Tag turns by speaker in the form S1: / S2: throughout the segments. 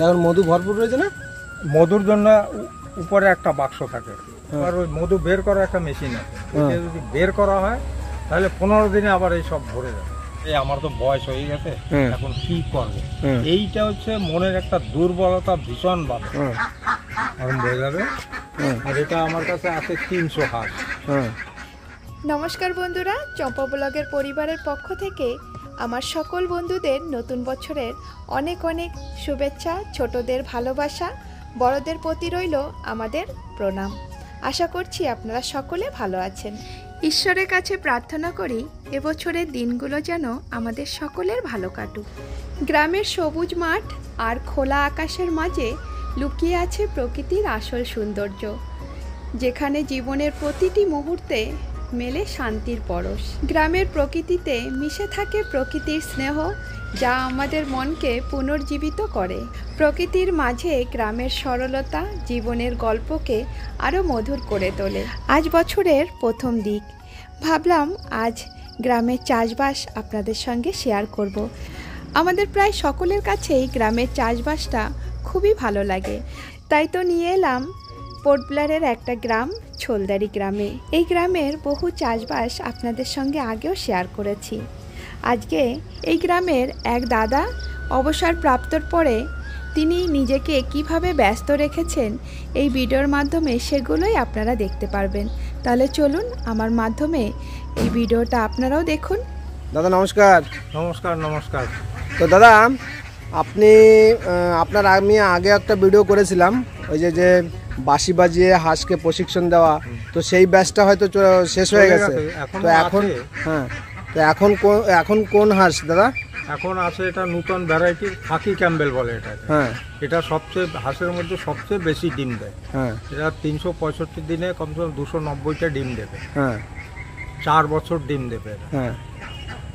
S1: এখন মধু ভরপুর রয়েছে না?
S2: মধুর জন্য উপরে একটা বাক্স থাকে, আর ওই মধু বের করা একটা মেশিন আছে, যদি বের করা হয় তাহলে 15 দিনে আবার এই সব ভরে যাবে। এই আমার তো বয়স হয়ে গেছে, এখন কি করবো, এইটা হচ্ছে মনের একটা দুর্বলতা, ভীষণ ভাবে এখন হয়ে যাবে। আর এটা আমার কাছে আছে 300 হাঁস।
S3: নমস্কার বন্ধুরা, চম্পা ব্লগের পরিবারের পক্ষ থেকে আমার সকল বন্ধুদের নতুন বছরের অনেক অনেক শুভেচ্ছা, ছোটদের ভালোবাসা, বড়দের প্রতি রইল আমাদের প্রণাম। আশা করছি আপনারা সকলে ভালো আছেন। ঈশ্বরের কাছে প্রার্থনা করি এবছরের দিনগুলো যেন আমাদের সকলের ভালো কাটুক। গ্রামের সবুজ মাঠ আর খোলা আকাশের মাঝে লুকিয়ে আছে প্রকৃতির আসল সৌন্দর্য, যেখানে জীবনের প্রতিটি মুহূর্তে মেলে শান্তির পরশ। গ্রামের প্রকৃতিতে মিশে থাকে প্রকৃতির স্নেহ, যা আমাদের মনকে পুনর্জীবিত করে। প্রকৃতির মাঝে গ্রামের সরলতা জীবনের গল্পকে আরও মধুর করে তোলে। আজ বছরের প্রথম দিক, ভাবলাম আজ গ্রামের চাষবাস আপনাদের সঙ্গে শেয়ার করব। আমাদের প্রায় সকলের কাছেই গ্রামের চাষবাসটা খুবই ভালো লাগে, তাই তো নিয়ে এলাম পোর্ট ব্লেয়ারের একটা গ্রাম, ছোলদারি গ্রামে। এই গ্রামের বহু চাষবাস আপনাদের সঙ্গে আগেও শেয়ার করেছি। আজকে এই গ্রামের এক দাদা অবসর প্রাপ্তর পরে তিনি নিজেকে কিভাবে ব্যস্ত রেখেছেন এই ভিডিওর মাধ্যমে সেগুলোই আপনারা দেখতে পারবেন। তাহলে চলুন আমার মাধ্যমে এই ভিডিওটা আপনারাও দেখুন।
S1: দাদা নমস্কার।
S2: নমস্কার। নমস্কার।
S1: তো দাদা আপনার আমি আগে একটা ভিডিও করেছিলাম, ওই যে বাঁশি বাজিয়ে হাঁসকে প্রশিক্ষণ দেওয়া, তো সেই ব্যাচটা হয়তো শেষ হয়ে গেছে। তো এখন কোন হাঁস দাদা?
S2: এখন আছে এটা নতুন ভ্যারাইটির খাকি ক্যাম্বেল বলে এটা। এটা সবচেয়ে হাঁসের মধ্যে সবচেয়ে বেশি ডিম দেয়। এটা 365 দিনে কমসে কম 290টা ডিম দেবে। 4 বছর ডিম দেবে।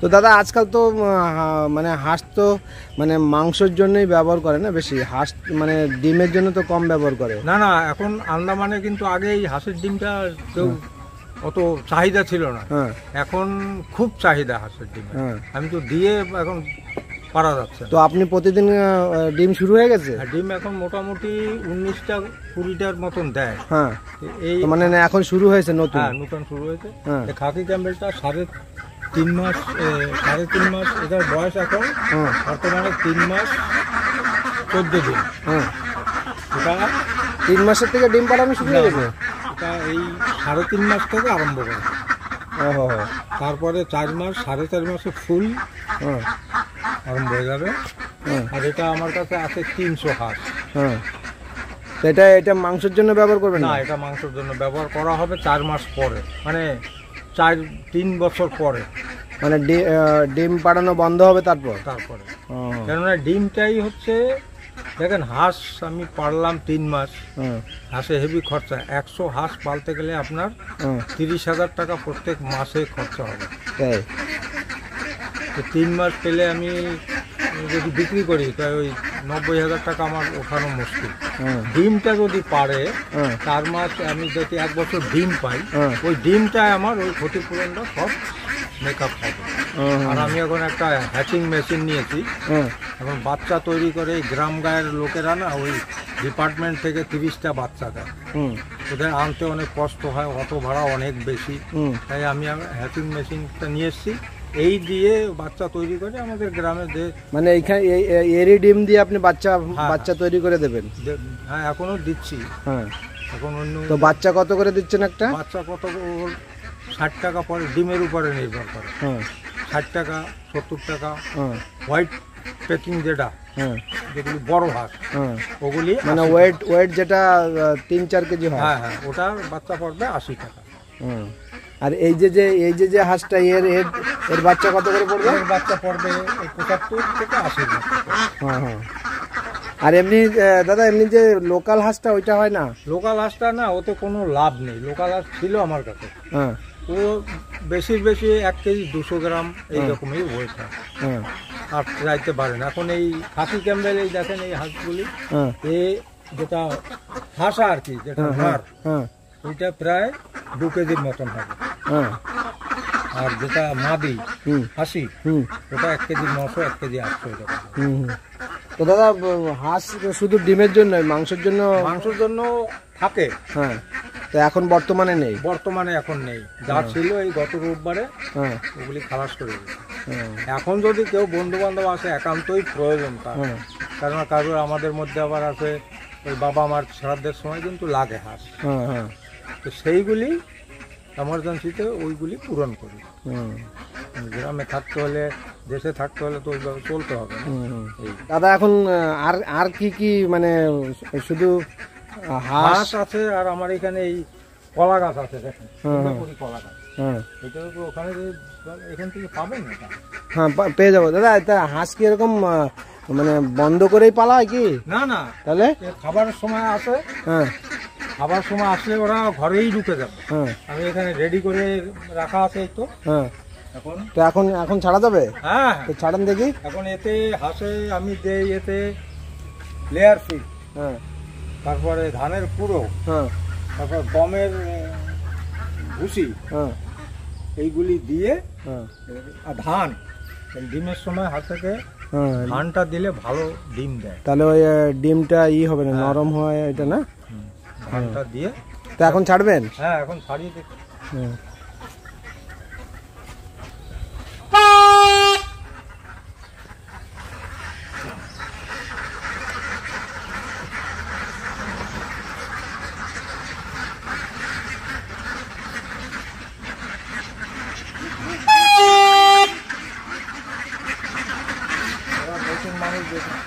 S1: তো দাদা আজকাল তো মানে হাঁস তো মানে মাংসের জন্যই ব্যবহার করে না বেশি, হাঁস মানে ডিমের জন্য তো কম ব্যবহার করে।
S2: না, এখন আন্দামানে কিন্তু আগে এই হাঁসের ডিমটা কেউ অত চাহিদা ছিল না, এখন খুব চাহিদা হাঁসের ডিম। আমি তো দিয়ে এখন পারা যাচ্ছে।
S1: তো আপনি প্রতিদিন ডিম শুরু হয়ে গেছে?
S2: ডিম এখন মোটামুটি 19টা 20টার মতন দেয়।
S1: এই মানে এখন শুরু হয়েছে নতুন?
S2: নতুন শুরু হয়েছে। খাকি ক্যাম্বেলটা 3.5 মাস, 3.5 মাস এটার বয়স। এখন বর্তমানে 3 মাস 14 দিন। এটা
S1: 3 মাসের থেকে ডিম পাড়ানো শুরু হয়ে গেছে।
S2: এটা এই 3.5 মাস থেকে আরম্ভ করে। তারপরে 4 মাস 4.5 মাসে ফুল আরম্ভ হয়ে যাবে। আর এটা আমার কাছে আছে 300 হাঁস।
S1: এটা মাংসের জন্য ব্যবহার করবেন
S2: না? এটা মাংসের জন্য ব্যবহার করা হবে 4 মাস পরে, মানে 3 বছর পরে।
S1: মানে ডিম পাড়ানো বন্ধ হবে তারপরে?
S2: কেননা ডিমটাই হচ্ছে, দেখেন হাঁস আমি পারলাম 3 মাস, হাঁসে হেভি খরচা। 100 হাঁস পালতে গেলে আপনার 30,000 টাকা প্রত্যেক মাসে খরচা হবে। 3 মাস পেলে আমি যদি বিক্রি করি তাই ওই 90,000 টাকা আমার ওঠানো মুশকিল। ডিমটা যদি পারে 4 মাস, আমি যদি 1 বছর ডিম পাই, ওই ডিমটাই আমার ওই ক্ষতিপূরণটা সব মেকআপ হবে। আর আমি এখন একটা হ্যাচিং মেশিন নিয়েছি, এখন বাচ্চা তৈরি করে গ্রাম গায়ের লোকেরা না ওই ডিপার্টমেন্ট থেকে 30টা বাচ্চা দেয়। ওদের আনতে অনেক কষ্ট হয়, অটো ভাড়া অনেক বেশি, তাই আমি হ্যাচিং মেশিনটা নিয়ে এসেছি। এই দিয়ে বাচ্চা তৈরি করে আমাদের গ্রামে
S1: মানে এইখানে এরই ডিম দিয়ে আপনি বাচ্চা তৈরি করে দেবেন?
S2: হ্যাঁ, এখনো দিচ্ছি। এখন অন্য।
S1: তো বাচ্চা কত করে দিচ্ছেন একটা?
S2: বাচ্চা কত? 60 টাকা পরে, ডিমের উপরে নির্ভর করে। 60 টাকা 70 টাকা। হোয়াইট প্যাকিং যেটা, যেগুলি বড় হাঁস, ওগুলি
S1: মানে ওয়েট যেটা 3-4 কেজি হয়,
S2: ওটার বাচ্চা পড়বে 80 টাকা।
S1: আর এই যে হাঁসটা এর বাচ্চা কত করে পড়বে?
S2: এর বাচ্চা পড়বে 75 থেকে 80 টাকা।
S1: আর এমনি দাদা এমনি যে লোকাল হাঁসটা ওইটা হয় না?
S2: লোকাল হাঁসটা না, ওতে কোনো লাভ নেই। লোকাল হাঁস ছিল আমার কাছে, ও বেশি 1 কেজি 200 গ্রাম এইরকমই ওয়েট হয়, আর যাইতে পারে না। এখন এই খাসি ক্যাম্বেল, এই দেখেন এই হাঁসগুলি, যেটা হাঁসা আর কি, যেটা হাড়, ওইটা প্রায় 2 কেজির মতন হবে। আর যেটা মাদি হাসি, ওটা 1 কেজি 900, 1 কেজি 800 এরকম।
S1: তো দাদা হাঁস শুধু ডিমের জন্য মাংসের জন্য
S2: মাংসের জন্য থাকে।
S1: হ্যাঁ, তো এখন বর্তমানে নেই।
S2: বর্তমানে এখন নেই, যা ছিল এই গত রোববারে ওগুলি খালাস করে দিয়েছে। এখন যদি কেউ বন্ধু বান্ধব আসে একান্তই প্রয়োজন তার, কারণ কারোর আমাদের মধ্যে আবার আছে ওই বাবা মার শ্রাদ্ধের সময় কিন্তু লাগে হাঁস, তো সেইগুলি এমার্জেন্সিতে ওইগুলি পূরণ করি। গ্রামে থাকতে হলে, দেশে থাকতে হলে তো ওইভাবে চলতে হবে।
S1: দাদা এখন আর আর কি কি মানে শুধু
S2: হাঁস আছে, আর আমার এখানে এই কলা গাছ আছে, দেখেন কলা গাছ, এটা তো ওখানে এখান থেকে পাবেন না।
S1: হ্যাঁ, পেয়ে যাবো দাদা। এটা হাঁস কি এরকম মানে বন্ধ করেই পালা হয় কি?
S2: না না,
S1: তাহলে
S2: খাবারের সময় আসে, খাবার সময় আসলে ওরা ঘরেই ঢুকে যাবে। আমি এখানে রেডি করে রাখা আছে এই তো। এখন
S1: এখন ছাড়া যাবে?
S2: হ্যাঁ,
S1: তো ছাড়ান দেখি।
S2: এখন এতে হাঁসে আমি দেই এতে লেয়ার ফিড, তারপরে ধানের কুড়ো, তারপর গমের ভুসি, এইগুলি দিয়ে আর ধান। ডিমের সময় হাঁসকে ধানটা দিলে ভালো ডিম দেয়,
S1: তাহলে ওই ডিমটা হবে না, নরম হয় এটা না?
S2: ধানটা দিয়ে।
S1: তো এখন ছাড়বেন?
S2: হ্যাঁ, এখন ছাড়িয়ে দেখি।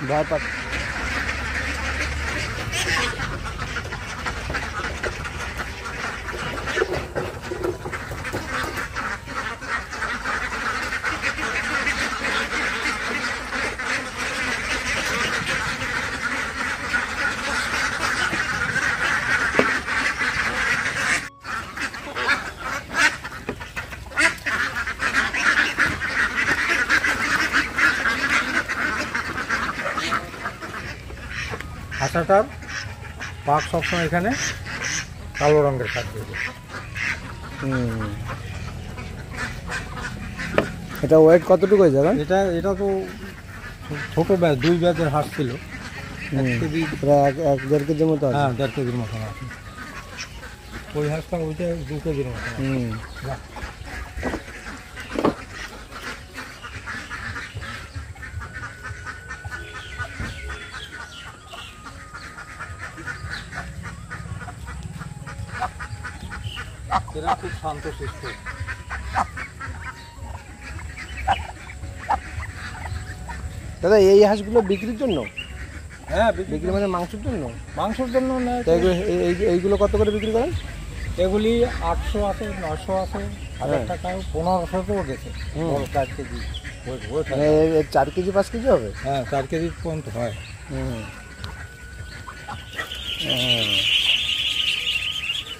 S1: ভয় পাচ্ছে।
S2: হাঁসাটার পাক সবসময় এখানে কালো রঙের থাকবে।
S1: এটা ওয়েট কতটুকু হয়ে যাবে?
S2: এটা তো ছোট ব্যাচ, 2 ব্যাচের হাঁস ছিল, 1 কেজি,
S1: প্রায় 1-1.5 কেজির মতো আছে।
S2: হ্যাঁ, 1.5 কেজির মতো আছে। ওই হাঁসটা ওইটা 2 কেজির মতো। এরা খুব শান্ত শিষ্ট।
S1: দাদা এই হাঁসগুলো বিক্রির জন্য?
S2: হ্যাঁ,
S1: বিক্রি মানে মাংসের জন্য?
S2: মাংসের জন্য না।
S1: এইগুলো কত করে বিক্রি করেন?
S2: এগুলি 800 আছে, 900 আছে, 1000 টাকায় 1500তেও গেছে। 4 কেজি
S1: 4 কেজি 5 কেজি হবে?
S2: হ্যাঁ, 4 কেজি পর্যন্ত হয়।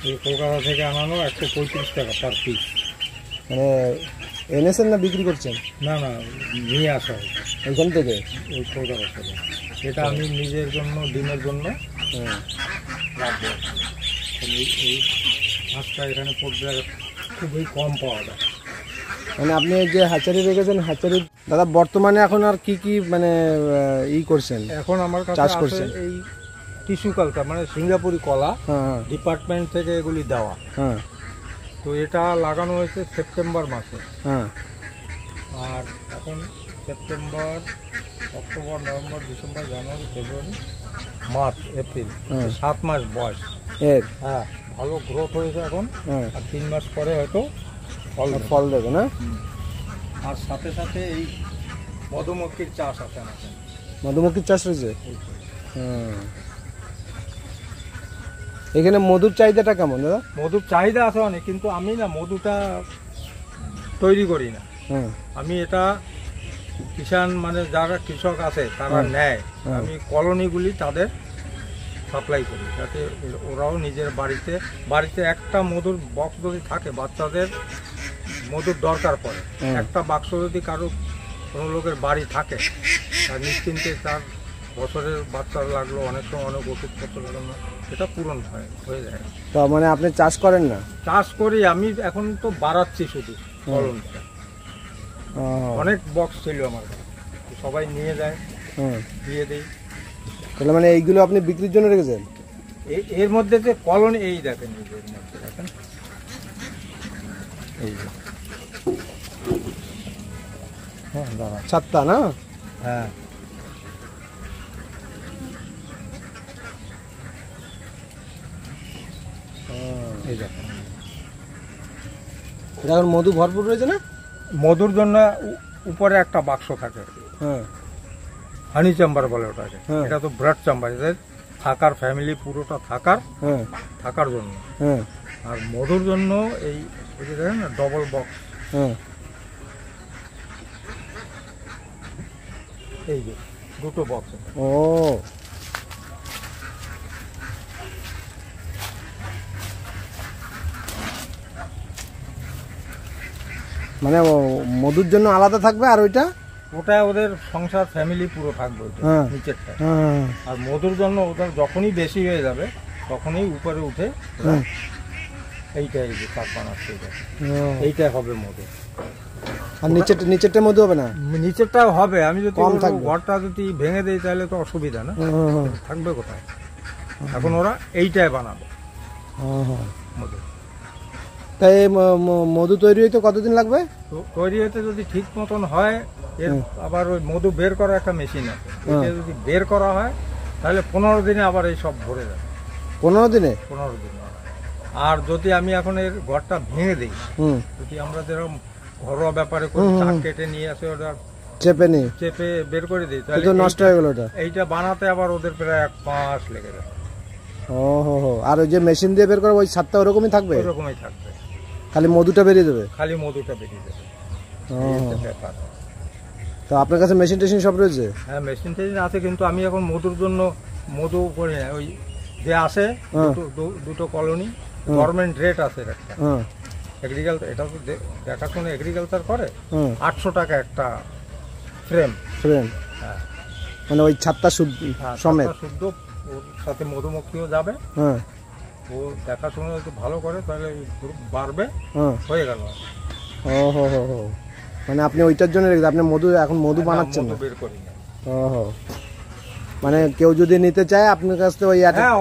S2: এই কলকাতা থেকে আনানো 135 টাকা পার পিস।
S1: মানে এনেছেন না বিক্রি করছেন?
S2: না না, নিয়ে আসা হয়
S1: ওইখান থেকে,
S2: ওই কলকাতা থেকে। এটা আমি নিজের জন্য, ডিমের জন্য রাখবো। এই হাঁসটা এখানে পড়বে খুবই কম পাওয়া যায়।
S1: মানে আপনি যে হ্যাচারি রেখেছেন, হ্যাচারি দাদা বর্তমানে এখন আর কি কি মানে করছেন?
S2: এখন আমার কাছে
S1: চাষ করছেন
S2: এই টিস্যু কালচার, মানে সিঙ্গাপুরি কলা, ডিপার্টমেন্ট থেকে এগুলি দেওয়া। তো এটা লাগানো হয়েছে সেপ্টেম্বর মাসে। আর এখন সেপ্টেম্বর, অক্টোবর, নভেম্বর, ডিসেম্বর, জানুয়ারি, ফেব্রুয়ারি, মার্চ, এপ্রিল, 7 মাস বয়স। হ্যাঁ, ভালো গ্রোথ হয়েছে এখন। আর 3 মাস পরে হয়তো
S1: ফল দেবে না?
S2: আর সাথে সাথে এই মধুমক্ষির চাষ আছে না?
S1: মধুমক্ষির চাষ রয়েছে। এখানে মধুর চাহিদাটা কেমন দাদা?
S2: মধুর চাহিদা আছে অনেক, কিন্তু আমি না মধুটা তৈরি করি না। আমি এটা কিষান, মানে যারা কৃষক আছে তারা নেয়, আমি কলোনিগুলি তাদের সাপ্লাই করি, যাতে ওরাও নিজের বাড়িতে একটা মধুর বক্স যদি থাকে, বাচ্চাদের মধুর দরকার পড়ে, একটা বাক্স যদি কোনো লোকের বাড়ি থাকে, তার নিশ্চিন্তে তার বছরের বাচ্চা লাগলো, অনেক সময় অনেক ওষুধপত্র লাগানো, এটা পূরণ হয়ে যায়।
S1: তো মানে আপনি চাষ করেন না?
S2: চাষ করি, আমি এখন তো বাড়াচ্ছি শুধু ফলনটা। অনেক বক্স ছিল আমার কাছে, সবাই নিয়ে যায়,
S1: হ্যাঁ
S2: দিয়ে দিই।
S1: তাহলে মানে এইগুলো আপনি বিক্রির জন্য রেখেছেন?
S2: এর মধ্যে যে কলোনি, এই দেখেন এই যে এর মধ্যে দেখেন এই যে, হ্যাঁ দাঁড়া,
S1: 7টা না?
S2: হ্যাঁ এই দেখেন।
S1: এটা এখন মধু ভরপুর রয়েছে না?
S2: মধুর জন্য উপরে একটা বাক্স থাকে,
S1: হ্যাঁ
S2: হানি চেম্বার বলে ওটাকে।
S1: হ্যাঁ।
S2: এটা তো ব্রাড চেম্বার, এদের থাকার, ফ্যামিলি পুরোটা
S1: হ্যাঁ
S2: থাকার জন্য।
S1: হ্যাঁ
S2: আর মধুর জন্য এই যে দেখেন না ডবল বক্স,
S1: হ্যাঁ
S2: এই যে দুটো বক্স।
S1: ও মানে মধুর জন্য আলাদা থাকবে, আর ওইটা
S2: ওটা ওদের সংসার ফ্যামিলি পুরো থাকবে ওইটা,
S1: হ্যাঁ।
S2: নিচেরটা।
S1: হ্যাঁ
S2: আর মধুর জন্য ওদের যখনই বেশি হয়ে যাবে তখনই উপরে উঠে
S1: হ্যাঁ।
S2: এইটাই যে চাপ বানাচ্ছে, এটা
S1: ও।
S2: এইটাই হবে মধু।
S1: আর নিচেরটা মধু হবে না?
S2: নিচেরটাও হবে, আমি যদি
S1: কম
S2: ওর
S1: থাকবে।
S2: ঘরটা যদি ভেঙে দেই তাহলে তো অসুবিধা না,
S1: হুম, হুম,
S2: থাকবে কোথায়? এখন ওরা এইটাই বানাবে
S1: হুম, হুম।
S2: মধু।
S1: তাই মধু তৈরি হইতে কতদিন লাগবে?
S2: তো তৈরি হতে যদি ঠিক মতন হয়, এর আবার ওই মধু বের করা একটা মেশিন আছে, এটা যদি বের করা হয় তাহলে 15 দিনে আবার এই সব ভরে যাবে।
S1: 15 দিনে?
S2: 15 দিনে। আর যদি আমি এখন এর ঘরটা ভেঙে দিই,
S1: হুম,
S2: যদি আমরা যেরকম ঘরোয়া ব্যাপারে করি, চাক কেটে নিয়ে আসে ওটা চেপে বের করে দিই, তাহলে
S1: তো নষ্ট হয়ে গেল ওটা।
S2: এইটা বানাতে আবার ওদের প্রায় 1 মাস লেগে যাবে।
S1: ও হো হো। আর ওই যে মেশিন দিয়ে বের করবো ওই ছাদটা ওরকমই থাকবে?
S2: ওরকমই থাকবে,
S1: খালি মধুটা বেরিয়ে যাবে?
S2: খালি মধুটা বেরিয়ে যাবে।
S1: ও।
S2: এই হচ্ছে ব্যাপার।
S1: তো আপনার কাছে মেশিন টেশিন সব রয়েছে?
S2: হ্যাঁ মেশিন টেশিন আছে, কিন্তু আমি এখন মধুর জন্য মধু করি না। ওই যে আছে দুটো কলোনি, গভর্নমেন্ট রেট আছে একটা,
S1: হ্যাঁ
S2: এগ্রিকালচার, এটা তো দেখাশোনা এগ্রিকালচার করে,
S1: হ্যাঁ
S2: 800 টাকা একটা ফ্রেম। হ্যাঁ
S1: মানে ওই ছাদটা সমেত
S2: শুদ্ধ, ওর সাথে মধুমক্ষীও যাবে।
S1: হ্যাঁ
S2: ও দেখাশোনা যদি ভালো করে তাহলে বাড়বে,
S1: হ্যাঁ।
S2: হয়ে গেল।
S1: ও হো হো হো। মানে আপনি ওইটার জন্য রেখেছেন, আপনি এখন মধু বানাচ্ছেন না?
S2: মধু বের করি না।
S1: ও হো। মানে কেউ যদি নিতে চায় আপনার কাছ থেকে ওই
S2: হ্যাঁ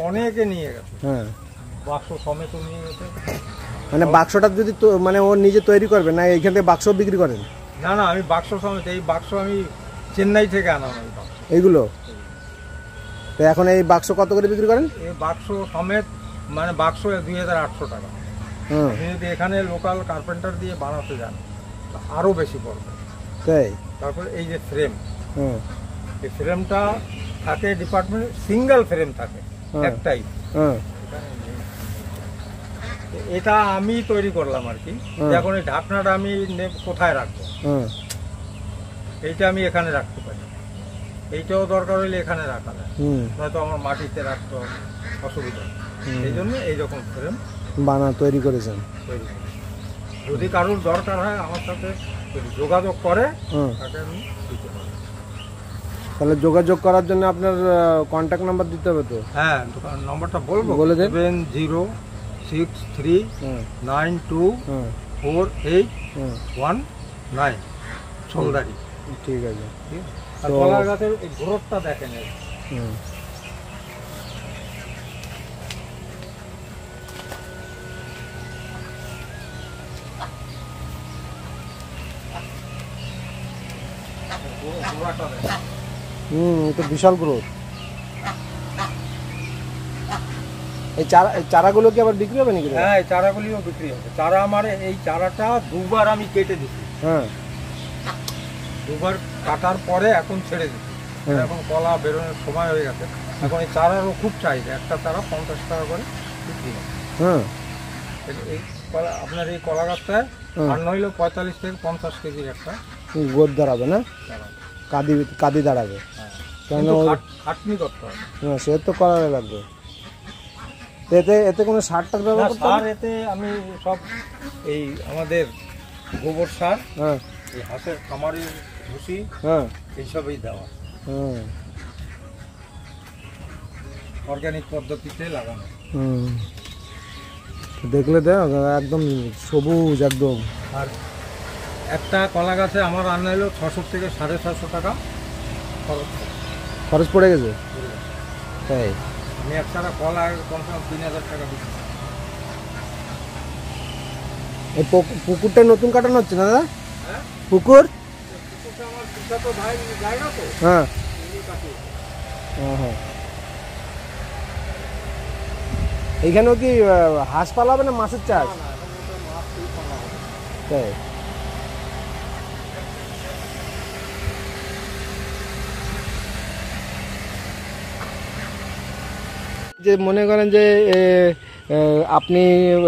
S2: অনেকে নিয়ে গেছে,
S1: হ্যাঁ
S2: বাক্স সমেত নিয়ে গেছে।
S1: মানে বাক্সটা যদি মানে ও নিজে তৈরি করবে না এইখান থেকে বাক্স বিক্রি করেন?
S2: না না, আমি বাক্স সমেত, এই বাক্স আমি চেন্নাই থেকে আনাম। এই বাক্স
S1: এইগুলো তো এখন এই বাক্স কত করে বিক্রি করেন?
S2: এই বাক্স সমেত মানে বাক্স 2800 টাকা।
S1: হুম,
S2: আপনি যদি এখানে লোকাল কার্পেন্টার দিয়ে বানাতে যান আরো বেশি পড়বে।
S1: তাই?
S2: তারপর এই যে ফ্রেম,
S1: হুম
S2: এই ফ্রেমটা থাকে ডিপার্টমেন্ট, সিঙ্গেল ফ্রেম থাকে একটাই।
S1: হুম
S2: এটা আমি তৈরি করলাম আর কি। এখন এই ঢাকনাটা আমি কোথায় রাখবো?
S1: হুম
S2: এইটা আমি এখানে রাখতে পারি, এইটাও দরকার হইলে এখানে রাখা যায়,
S1: হুম
S2: নয়তো আমার মাটিতে রাখতে অসুবিধা। এই জন্য এইরকম ফ্রেম
S1: তৈরি করেছেন।
S2: তৈরি করি। যদি কারোর দরকার হয় আমার সাথে যদি যোগাযোগ করে
S1: হুম,
S2: তাকে আমি দিতে পারি।
S1: তাহলে যোগাযোগ করার জন্য আপনার কন্ট্যাক্ট নাম্বার দিতে হবে তো?
S2: হ্যাঁ নম্বরটা বলবো,
S1: বলে দেন।
S2: 7063924819 সোলদারি।
S1: ঠিক আছে।
S2: আর কলার গাছের এই গ্রোথটা দেখেন।
S1: হুম
S2: গোড়াটা দেখেন।
S1: এটা বিশাল গ্রোথ। এই চারাগুলো কি আবার বিক্রি হবে নাকি?
S2: হ্যাঁ এই চারাগুলিও বিক্রি হবে। চারা আমার এই চারাটা 2বার আমি কেটে দিচ্ছি,
S1: হ্যাঁ
S2: 2বার কাটার পরে এখন ছেড়ে দিচ্ছি। এখন কলা বেরোনোর সময় হয়ে গেছে, এখন এই চারারও খুব চাহিদা। একটা চারা 50 টাকা করে বিক্রি হয়।
S1: হ্যাঁ
S2: এই কলা, আপনার এই কলা গাছটায় আর নইলেও 45 থেকে 50 কেজির একটা
S1: গোদ দাঁড়াবে না?
S2: চারা।
S1: কাদি দাঁড়াবে। কেন?
S2: খাটনি করতে হবে।
S1: হ্যাঁ সে তো করা লাগবে। এতে কোনো সার টার ব্যবহার করতে
S2: সার
S1: হবে?
S2: এতে আমি সব এই আমাদের গোবর সার,
S1: হ্যাঁ
S2: এই হাঁসের খামারের ভুসি,
S1: হ্যাঁ
S2: এইসবই দেওয়া,
S1: হ্যাঁ
S2: অর্গানিক পদ্ধতিতে লাগানো।
S1: হুম দেখলে দেখ একদম সবুজ একদম।
S2: আর একটা কলা গাছে আমার আনা হলো 600 থেকে 750 টাকা খরচ
S1: খরচ পড়ে গেছে তাই?
S2: আমি একসাথে কলা কমসে কম 3000 টাকা বিক্রি করি।
S1: এই পুকুরটা নতুন কাটানো হচ্ছে না দাদা?
S2: হ্যাঁ,
S1: পুকুর?
S2: পুকুরটা আমার তো ভাই জায়গা তো।
S1: হ্যাঁ
S2: উনি কাটিয়ে।
S1: হ্যাঁ। এইখানেও কি হাঁস পালা হবে না মাছের চাষ?
S2: না, এখন ওটা মাছ তুই পালা হবে।
S1: তাই? যে মনে করেন যে আপনি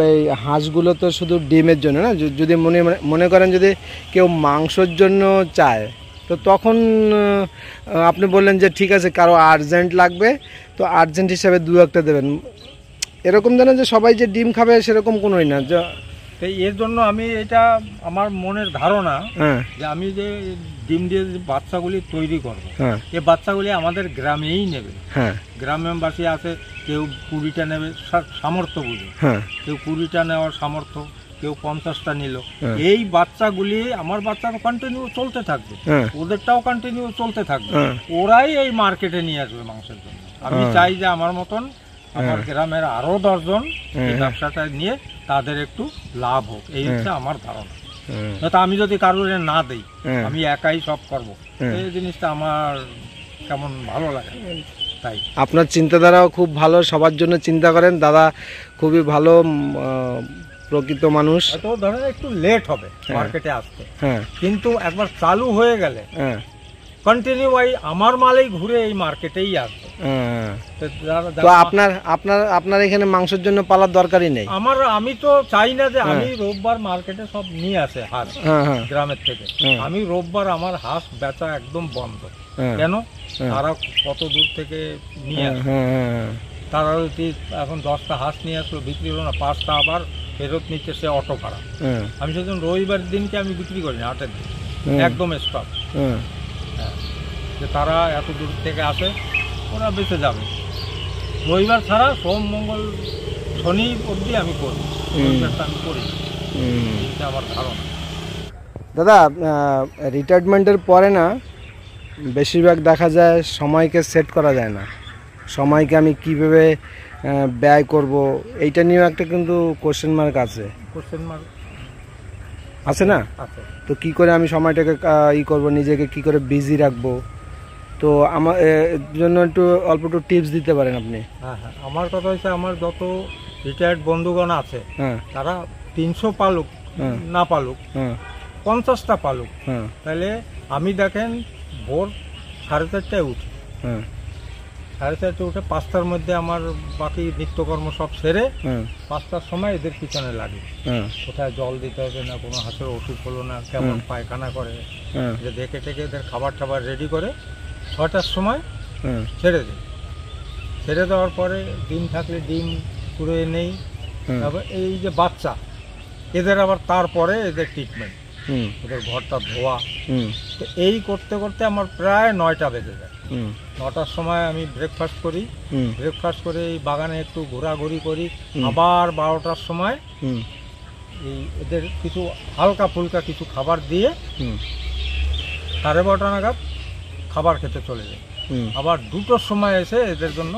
S1: এই হাঁসগুলো তো শুধু ডিমের জন্য না, যদি মনে করেন যদি কেউ মাংসর জন্য চায় তো তখন আপনি বললেন যে ঠিক আছে কারো আর্জেন্ট লাগবে তো আর্জেন্ট হিসাবে দু একটা দেবেন, এরকম যেন যে সবাই যে ডিম খাবে সেরকম কোনোই না।
S2: তো এর জন্য আমি এটা আমার মনের ধারণা যে আমি যে ডিম দিয়ে যে বাচ্চাগুলি তৈরি করবো, এই বাচ্চাগুলি আমাদের গ্রামেই নেবে। গ্রামবাসী আছে, কেউ 20টা নেবে সামর্থ্য বুঝে, কেউ 20টা নেওয়ার সামর্থ্য, কেউ 50টা নিল। এই বাচ্চাগুলি আমার বাচ্চা কন্টিনিউ চলতে থাকবে, ওদেরটাও কন্টিনিউ চলতে থাকবে, ওরাই এই মার্কেটে নিয়ে আসবে মাংসের জন্য। আমি চাই যে আমার মতন আমার গ্রামের আরো 10 জন এই ব্যবসাটা নিয়ে তাদের একটু লাভ হোক, এই হচ্ছে আমার ধারণা। আমি যদি কারোর না দেই, আমি একাই সব করবো, এই জিনিসটা আমার কেমন ভালো লাগে। তাই
S1: আপনার চিন্তাধারাও খুব ভালো, সবার জন্য চিন্তা করেন দাদা, খুবই ভালো প্রকৃত মানুষ।
S2: তো ধরেন একটু লেট হবে মার্কেটে আসতে, কিন্তু একবার চালু হয়ে গেলে কন্টিনিউ আমার মালেই ঘুরে এই মার্কেটেই আসবে।
S1: তো আপনার এখানে মাংসের জন্য পালার দরকারই নেই।
S2: আমি তো চাই না যে আমি রোববার মার্কেটে সব নিয়ে আসে হাঁস গ্রামের থেকে, আমি রোববার আমার হাঁস বেচা একদম বন্ধ। কেন? তারা কত দূর থেকে নিয়ে আসে, তারা যদি এখন 10টা হাঁস নিয়ে আসলো, বিক্রি হলো না, 5টা আবার ফেরত নিচ্ছে সে অটো ভাড়া। আমি সেজন্য রবিবার দিনকে আমি বিক্রি করি না, 8-এর দিন একদম স্টপ। যে তারা এত দূর থেকে আসে, ওরা বেঁচে যাবে। রবিবার ছাড়া সোম মঙ্গল শনি অবধি আমি করি, রবিবারটা আমি করি, এটা আমার ধারণা।
S1: দাদা রিটায়ারমেন্টের পরে না বেশিরভাগ দেখা যায় সময়কে সেট করা যায় না, সময়কে আমি কীভাবে ব্যয় করব এইটা নিয়েও একটা কিন্তু কোশ্চেন মার্ক আছে।
S2: কোশ্চেন মার্ক
S1: আছে না? তো কি করে আমি সময়টাকে করব, নিজেকে কি করে বিজি রাখবো, তো আমার জন্য একটু অল্প একটু টিপস দিতে পারেন আপনি?
S2: হ্যাঁ, আমার কথা হচ্ছে আমার যত রিটায়ার্ড বন্ধুগণ আছে তারা 300 পালুক না পালুক, 50টা পালুক, তাহলে আমি দেখেন ভোর 4:30টায় উঠি, 4:30টায় উঠে 5টার মধ্যে আমার বাকি নিত্যকর্ম সব সেরে 5টার সময় এদের পিছনে লাগে। কোথায় জল দিতে হবে না, কোনো হাঁসের ওষুধ হলো না, কেমন পায়খানা করে, যে দেখে টেকে এদের খাবার টাবার রেডি করে 6টার সময় ছেড়ে দিই। ছেড়ে দেওয়ার পরে ডিম থাকলে ডিম পুড়ে নেই, তারপর এই যে বাচ্চা এদের আবার তারপরে এদের ট্রিটমেন্ট, ওদের ঘরটা ধোয়া, তো এই করতে করতে আমার প্রায় 9টা বেজে যায়। 9টার সময় আমি ব্রেকফাস্ট করি, ব্রেকফাস্ট করে এই বাগানে একটু ঘোরাঘুরি করি, আবার 12টার সময় এই এদের কিছু হালকা ফুলকা কিছু খাবার দিয়ে 12:30 নাগাদ খাবার খেতে চলে যাই। আবার 2টোর সময় এসে এদের জন্য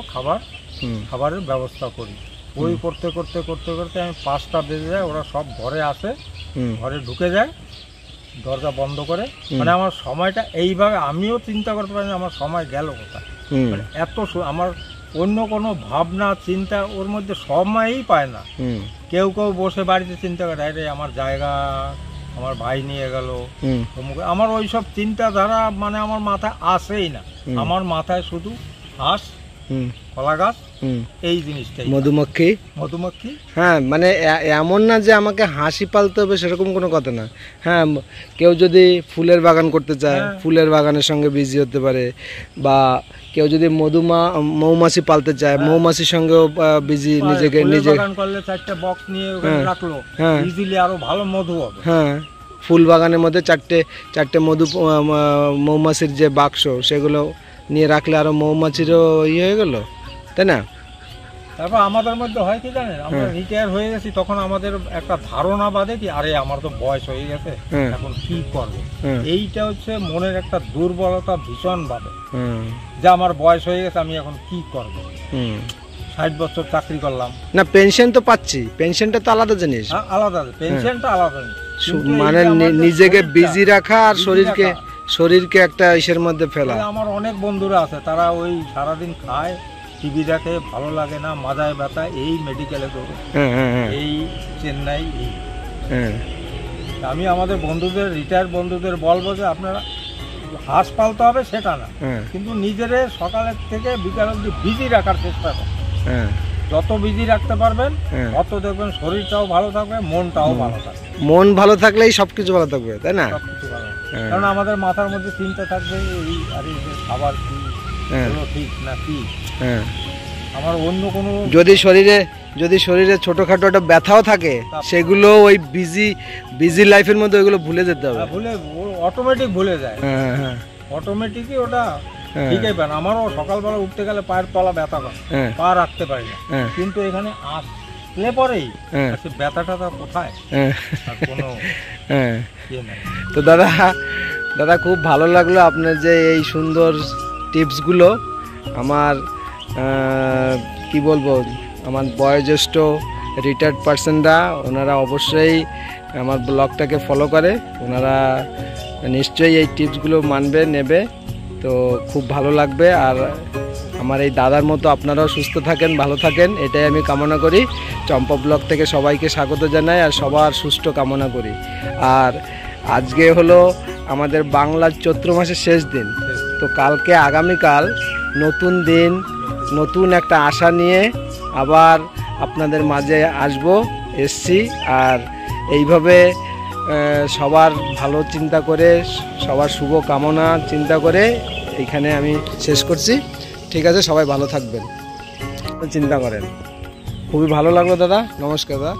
S2: খাবারের ব্যবস্থা করি। ওই করতে করতে করতে করতে আমি 5টা বেজে যায়, ওরা সব ঘরে আসে, ঘরে ঢুকে যায় দরজা বন্ধ করে। মানে আমার সময়টা এইভাবে আমিও চিন্তা করতে পারি আমার সময় গেল কোথায়, মানে এত আমার অন্য কোনো ভাবনা চিন্তা ওর মধ্যে সময়ই পায় না। কেউ কেউ বসে বাড়িতে চিন্তা করে আরে আমার জায়গা আমার ভাই নিয়ে গেল, আমার ওইসব চিন্তাধারা মানে আমার মাথায় আসেই না। আমার মাথায় শুধু হাঁস, কলা গাছ, এই জিনিসটাই, মধুমক্ষী।
S1: হ্যাঁ, মানে এমন না যে আমাকে হাঁসি পালতে হবে সেরকম কোনো কথা না। হ্যাঁ, কেউ যদি ফুলের বাগান করতে চায় ফুলের বাগানের সঙ্গে বিজি হতে পারে, বা কেউ যদি মৌমাছি পালতে চায় মৌমাছির সঙ্গেও বিজি, নিজেকে নিজে
S2: বাগান করলে 4টে বক্স নিয়ে রাখলো, ইজিলি আরো ভালো মধু হবে।
S1: হ্যাঁ, ফুল বাগানের মধ্যে চারটে মৌমাছির যে বাক্স সেগুলো নিয়ে রাখলে আরো মৌমাছিরও ইয়ে হয়ে গেল, তাই না?
S2: তারপর আমাদের মধ্যে হয় কি জানেন, আমরা রিটায়ার হয়ে গেছি, তখন আমাদের একটা ধারণা বাদে কি আরে আমার তো বয়স হয়ে গেছে, এখন কি করবো, এইটা হচ্ছে মনের একটা দুর্বলতা ভীষণ ভাবে যে আমার বয়স হয়ে গেছে, আমি এখন কি করবো। 60 বছর চাকরি করলাম
S1: না, পেনশন তো পাচ্ছি, পেনশনটা তো আলাদা জিনিস।
S2: আলাদা, পেনশনটা আলাদা জিনিস,
S1: মানে নিজেকে বিজি রাখা আর শরীরকে একটা ইসের মধ্যে ফেলা।
S2: আমার অনেক বন্ধুরা আছে, তারা ওই সারাদিন খায়, টিভি দেখে, ভালো লাগে না, মাথায় ব্যথা, এই মেডিকেলে করবো, এই চেন্নাই, এই। আমি আমাদের বন্ধুদের, রিটায়ার্ড বন্ধুদের বলবো যে আপনারা হাঁস পালতে হবে সেটা না, কিন্তু নিজেরে সকালের থেকে বিকাল অবধি বিজি রাখার চেষ্টা করেন। যত বিজি রাখতে পারবেন তত দেখবেন শরীরটাও ভালো থাকবে, মনটাও ভালো থাকবে।
S1: মন ভালো থাকলেই সবকিছু ভালো থাকবে, তাই না?
S2: সবকিছু ভালো, কারণ আমাদের মাথার মধ্যে চিন্তা থাকবে এই আরে খাবার কি হলো ঠিক না কি, আমার অন্য কোনো, যদি শরীরে ছোটখাটো একটা ব্যথাও থাকে সেগুলো ওই বিজি লাইফের মধ্যে ওইগুলো ভুলে যেতে হবে, অটোমেটিক ভুলে যায়, অটোমেটিকই ওটা ঠিকই পান। আমারও সকালবেলা উঠতে গেলে পায়ের তলা ব্যথা করে, পা রাখতে পারি না, কিন্তু এখানে আসলে পরেই ব্যথাটা কোথায়, কোনো ইয়ে নাই।
S1: তো দাদা খুব ভালো লাগলো আপনার যে এই সুন্দর টিপসগুলো। আমার কি বলবো, আমার বয়োজ্যেষ্ঠ রিটায়ার্ড পার্সনরা ওনারা অবশ্যই আমার ব্লগটাকে ফলো করে, ওনারা নিশ্চয়ই এই টিপসগুলো মানবে, নেবে, তো খুব ভালো লাগবে। আর আমার এই দাদার মতো আপনারাও সুস্থ থাকেন, ভালো থাকেন, এটাই আমি কামনা করি। চম্পা ব্লগ থেকে সবাইকে স্বাগত জানাই আর সবার সুস্থ কামনা করি। আর আজকে হলো আমাদের বাংলার চৈত্র মাসের শেষ দিন, তো কালকে আগামীকাল নতুন দিন, নতুন একটা আশা নিয়ে আবার আপনাদের মাঝে এসছি। আর এইভাবে সবার ভালো চিন্তা করে, সবার শুভ কামনা চিন্তা করে এইখানে আমি শেষ করছি। ঠিক আছে, সবাই ভালো থাকবেন, চিন্তা করেন। খুবই ভালো লাগলো দাদা, নমস্কার দাদা।